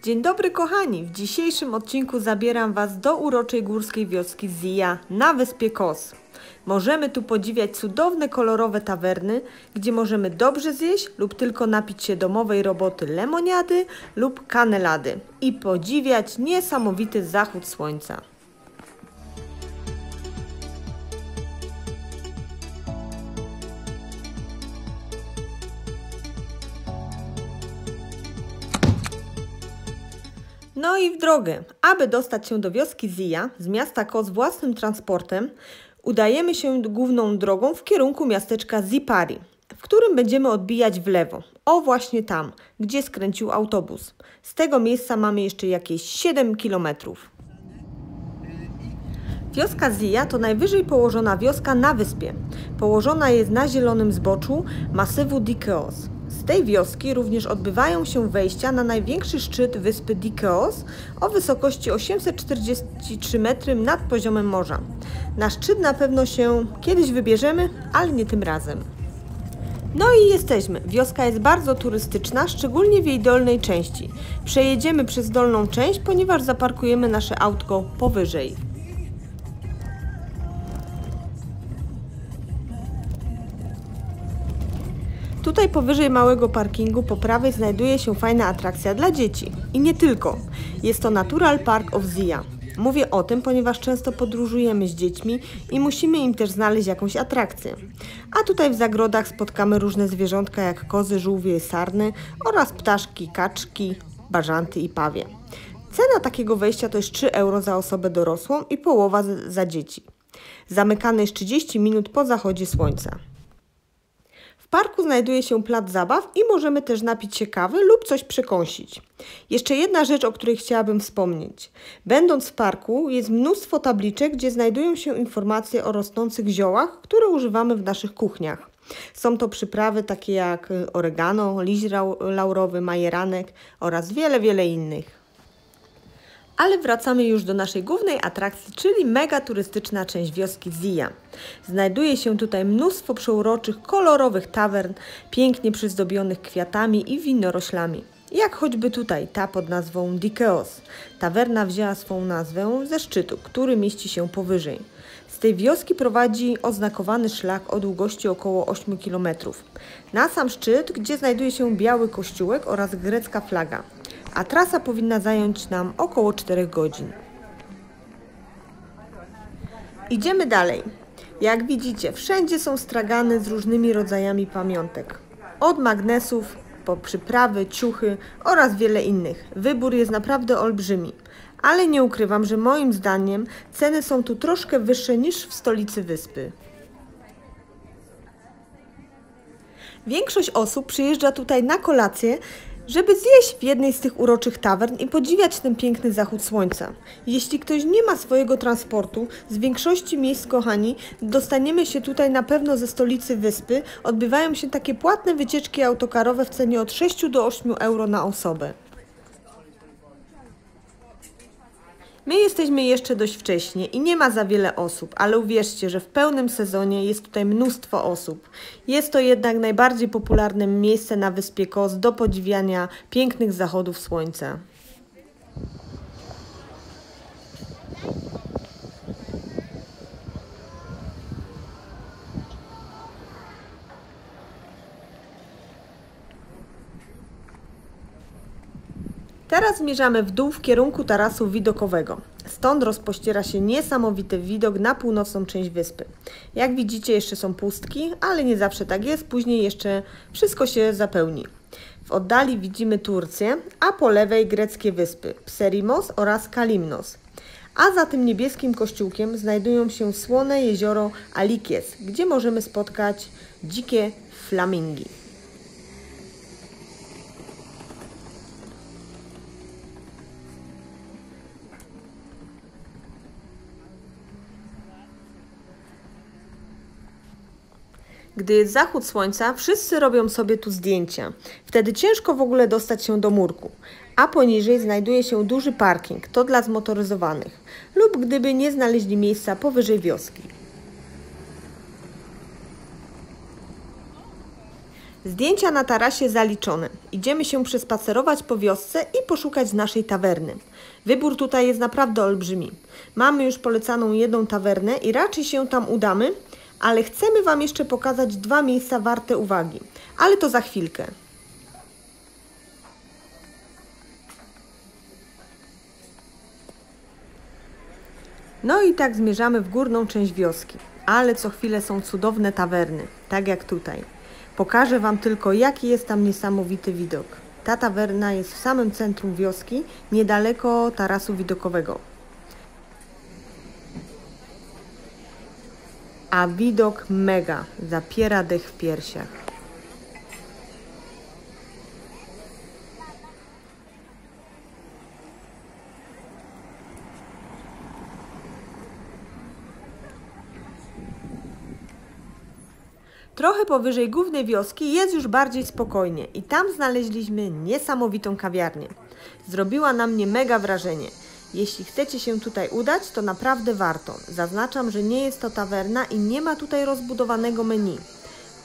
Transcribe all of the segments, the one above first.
Dzień dobry kochani, w dzisiejszym odcinku zabieram Was do uroczej górskiej wioski Zija na wyspie Kos. Możemy tu podziwiać cudowne, kolorowe tawerny, gdzie możemy dobrze zjeść lub tylko napić się domowej roboty lemoniady lub kanelady i podziwiać niesamowity zachód słońca. No i w drogę. Aby dostać się do wioski Zija z miasta Kos własnym transportem, udajemy się główną drogą w kierunku miasteczka Zipari, w którym będziemy odbijać w lewo. O właśnie tam, gdzie skręcił autobus. Z tego miejsca mamy jeszcze jakieś 7 km. Wioska Zija to najwyżej położona wioska na wyspie. Położona jest na zielonym zboczu masywu Dikeos. Z tej wioski również odbywają się wejścia na największy szczyt wyspy Dikeos o wysokości 843 metry nad poziomem morza. Na szczyt na pewno się kiedyś wybierzemy, ale nie tym razem. No i jesteśmy. Wioska jest bardzo turystyczna, szczególnie w jej dolnej części. Przejedziemy przez dolną część, ponieważ zaparkujemy nasze autko powyżej. Tutaj powyżej małego parkingu po prawej znajduje się fajna atrakcja dla dzieci. I nie tylko. Jest to Natural Park of Zija. Mówię o tym, ponieważ często podróżujemy z dziećmi i musimy im też znaleźć jakąś atrakcję. A tutaj w zagrodach spotkamy różne zwierzątka jak kozy, żółwie i sarny oraz ptaszki, kaczki, bażanty i pawie. Cena takiego wejścia to jest 3 euro za osobę dorosłą i połowa za dzieci. Zamykane jest 30 minut po zachodzie słońca. W parku znajduje się plac zabaw i możemy też napić się kawy lub coś przekąsić. Jeszcze jedna rzecz, o której chciałabym wspomnieć. Będąc w parku jest mnóstwo tabliczek, gdzie znajdują się informacje o rosnących ziołach, które używamy w naszych kuchniach. Są to przyprawy takie jak oregano, liść laurowy, majeranek oraz wiele innych. Ale wracamy już do naszej głównej atrakcji, czyli mega turystyczna część wioski Zija. Znajduje się tutaj mnóstwo przeuroczych, kolorowych tawern, pięknie przyzdobionych kwiatami i winoroślami. Jak choćby tutaj ta pod nazwą Dikeos. Tawerna wzięła swą nazwę ze szczytu, który mieści się powyżej. Z tej wioski prowadzi oznakowany szlak o długości około 8 km. Na sam szczyt, gdzie znajduje się biały kościółek oraz grecka flaga. A trasa powinna zająć nam około 4 godzin. Idziemy dalej. Jak widzicie, wszędzie są stragany z różnymi rodzajami pamiątek. Od magnesów po przyprawy, ciuchy oraz wiele innych. Wybór jest naprawdę olbrzymi. Ale nie ukrywam, że moim zdaniem ceny są tu troszkę wyższe niż w stolicy wyspy. Większość osób przyjeżdża tutaj na kolację, żeby zjeść w jednej z tych uroczych tawern i podziwiać ten piękny zachód słońca. Jeśli ktoś nie ma swojego transportu, z większości miejsc, kochani, dostaniemy się tutaj na pewno ze stolicy wyspy. Odbywają się takie płatne wycieczki autokarowe w cenie od 6 do 8 euro na osobę. My jesteśmy jeszcze dość wcześnie i nie ma za wiele osób, ale uwierzcie, że w pełnym sezonie jest tutaj mnóstwo osób. Jest to jednak najbardziej popularne miejsce na wyspie Kos do podziwiania pięknych zachodów słońca. Teraz zmierzamy w dół w kierunku tarasu widokowego. Stąd rozpościera się niesamowity widok na północną część wyspy. Jak widzicie, jeszcze są pustki, ale nie zawsze tak jest. Później jeszcze wszystko się zapełni. W oddali widzimy Turcję, a po lewej greckie wyspy Pserimos oraz Kalimnos. A za tym niebieskim kościółkiem znajdują się słone jezioro Alikies, gdzie możemy spotkać dzikie flamingi. Gdy jest zachód słońca, wszyscy robią sobie tu zdjęcia. Wtedy ciężko w ogóle dostać się do murku. A poniżej znajduje się duży parking, to dla zmotoryzowanych. Lub gdyby nie znaleźli miejsca powyżej wioski. Zdjęcia na tarasie zaliczone. Idziemy się przespacerować po wiosce i poszukać naszej tawerny. Wybór tutaj jest naprawdę olbrzymi. Mamy już polecaną jedną tawernę i raczej się tam udamy, ale chcemy Wam jeszcze pokazać 2 miejsca warte uwagi. Ale to za chwilkę. No i tak zmierzamy w górną część wioski. Ale co chwilę są cudowne tawerny, tak jak tutaj. Pokażę Wam tylko, jaki jest tam niesamowity widok. Ta tawerna jest w samym centrum wioski, niedaleko tarasu widokowego. A widok mega, zapiera dech w piersiach. Trochę powyżej głównej wioski jest już bardziej spokojnie i tam znaleźliśmy niesamowitą kawiarnię. Zrobiła na mnie mega wrażenie. Jeśli chcecie się tutaj udać, to naprawdę warto. Zaznaczam, że nie jest to tawerna i nie ma tutaj rozbudowanego menu.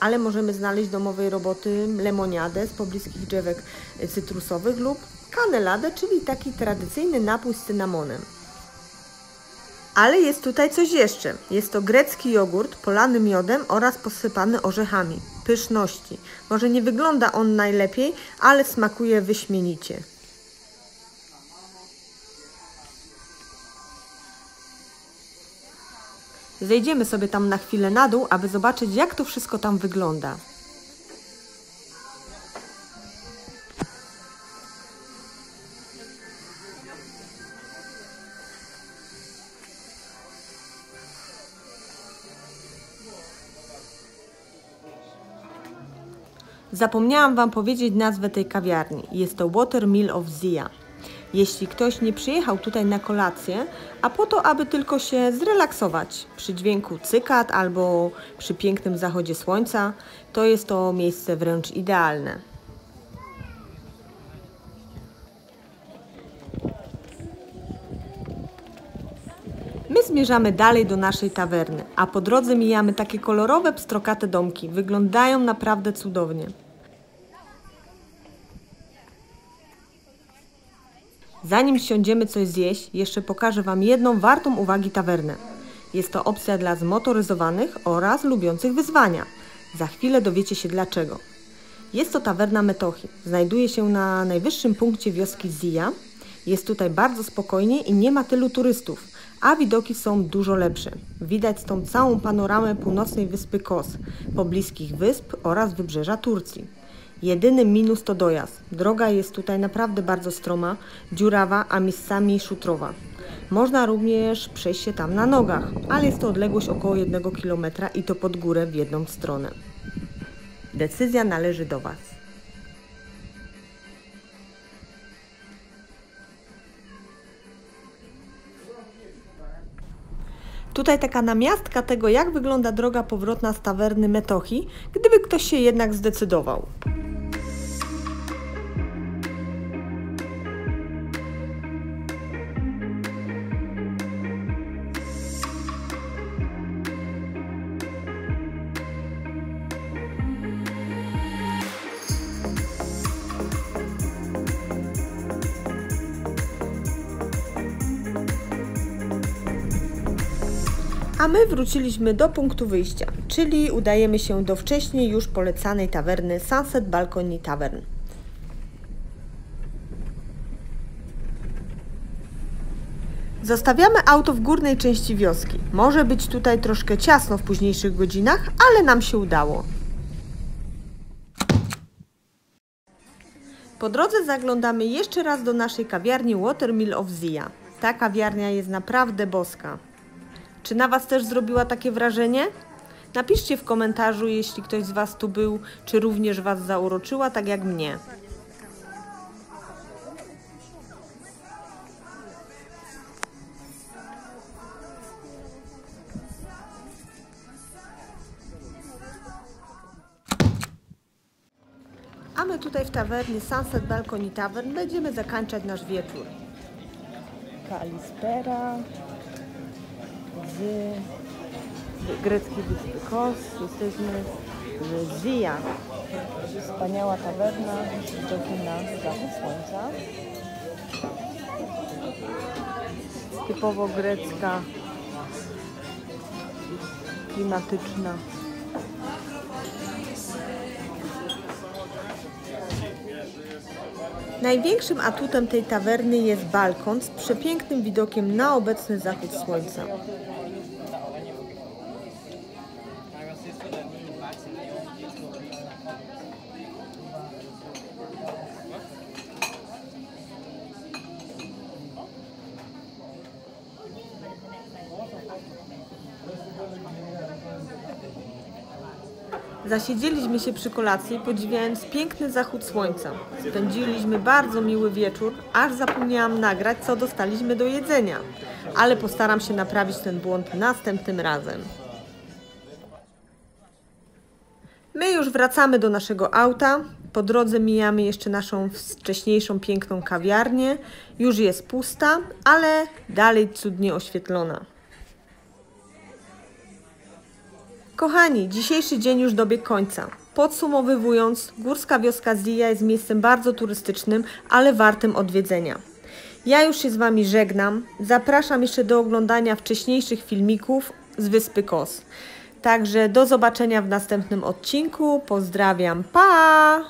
Ale możemy znaleźć domowej roboty lemoniadę z pobliskich drzewek cytrusowych lub kaneladę, czyli taki tradycyjny napój z cynamonem. Ale jest tutaj coś jeszcze. Jest to grecki jogurt polany miodem oraz posypany orzechami. Pyszności. Może nie wygląda on najlepiej, ale smakuje wyśmienicie. Zejdziemy sobie tam na chwilę na dół, aby zobaczyć, jak to wszystko tam wygląda. Zapomniałam Wam powiedzieć nazwę tej kawiarni. Jest to Watermill of Zia. Jeśli ktoś nie przyjechał tutaj na kolację, a po to, aby tylko się zrelaksować przy dźwięku cykad albo przy pięknym zachodzie słońca, to jest to miejsce wręcz idealne. My zmierzamy dalej do naszej tawerny, a po drodze mijamy takie kolorowe, pstrokate domki. Wyglądają naprawdę cudownie. Zanim siądziemy coś zjeść, jeszcze pokażę Wam jedną wartą uwagi tawernę. Jest to opcja dla zmotoryzowanych oraz lubiących wyzwania. Za chwilę dowiecie się dlaczego. Jest to tawerna Metochy. Znajduje się na najwyższym punkcie wioski Zia. Jest tutaj bardzo spokojnie i nie ma tylu turystów, a widoki są dużo lepsze. Widać stąd całą panoramę północnej wyspy Kos, pobliskich wysp oraz wybrzeża Turcji. Jedyny minus to dojazd. Droga jest tutaj naprawdę bardzo stroma, dziurawa, a miejscami szutrowa. Można również przejść się tam na nogach, ale jest to odległość około 1 km i to pod górę w jedną stronę. Decyzja należy do Was. Tutaj taka namiastka tego, jak wygląda droga powrotna z tawerny Metochy, gdyby ktoś się jednak zdecydował. A my wróciliśmy do punktu wyjścia, czyli udajemy się do wcześniej już polecanej tawerny Sunset Balcony Tavern. Zostawiamy auto w górnej części wioski. Może być tutaj troszkę ciasno w późniejszych godzinach, ale nam się udało. Po drodze zaglądamy jeszcze raz do naszej kawiarni Watermill of Zia. Ta kawiarnia jest naprawdę boska. Czy na Was też zrobiła takie wrażenie? Napiszcie w komentarzu, jeśli ktoś z Was tu był, czy również Was zauroczyła, tak jak mnie. A my tutaj w tawernie Sunset Balcony Tavern będziemy zakończać nasz wieczór. Kalispera z greckiej wyspy Kos. Jesteśmy w Zia. Wspaniała tawerna z widokiem na zachód słońca. Typowo grecka, klimatyczna. Największym atutem tej tawerny jest balkon z przepięknym widokiem na obecny zachód słońca. Zasiedzieliśmy się przy kolacji, podziwiając piękny zachód słońca. Spędziliśmy bardzo miły wieczór, aż zapomniałam nagrać, co dostaliśmy do jedzenia. Ale postaram się naprawić ten błąd następnym razem. My już wracamy do naszego auta. Po drodze mijamy jeszcze naszą wcześniejszą piękną kawiarnię. Już jest pusta, ale dalej cudnie oświetlona. Kochani, dzisiejszy dzień już dobiegł końca. Podsumowując, górska wioska Zija jest miejscem bardzo turystycznym, ale wartym odwiedzenia. Ja już się z Wami żegnam. Zapraszam jeszcze do oglądania wcześniejszych filmików z wyspy Kos. Także do zobaczenia w następnym odcinku. Pozdrawiam, pa!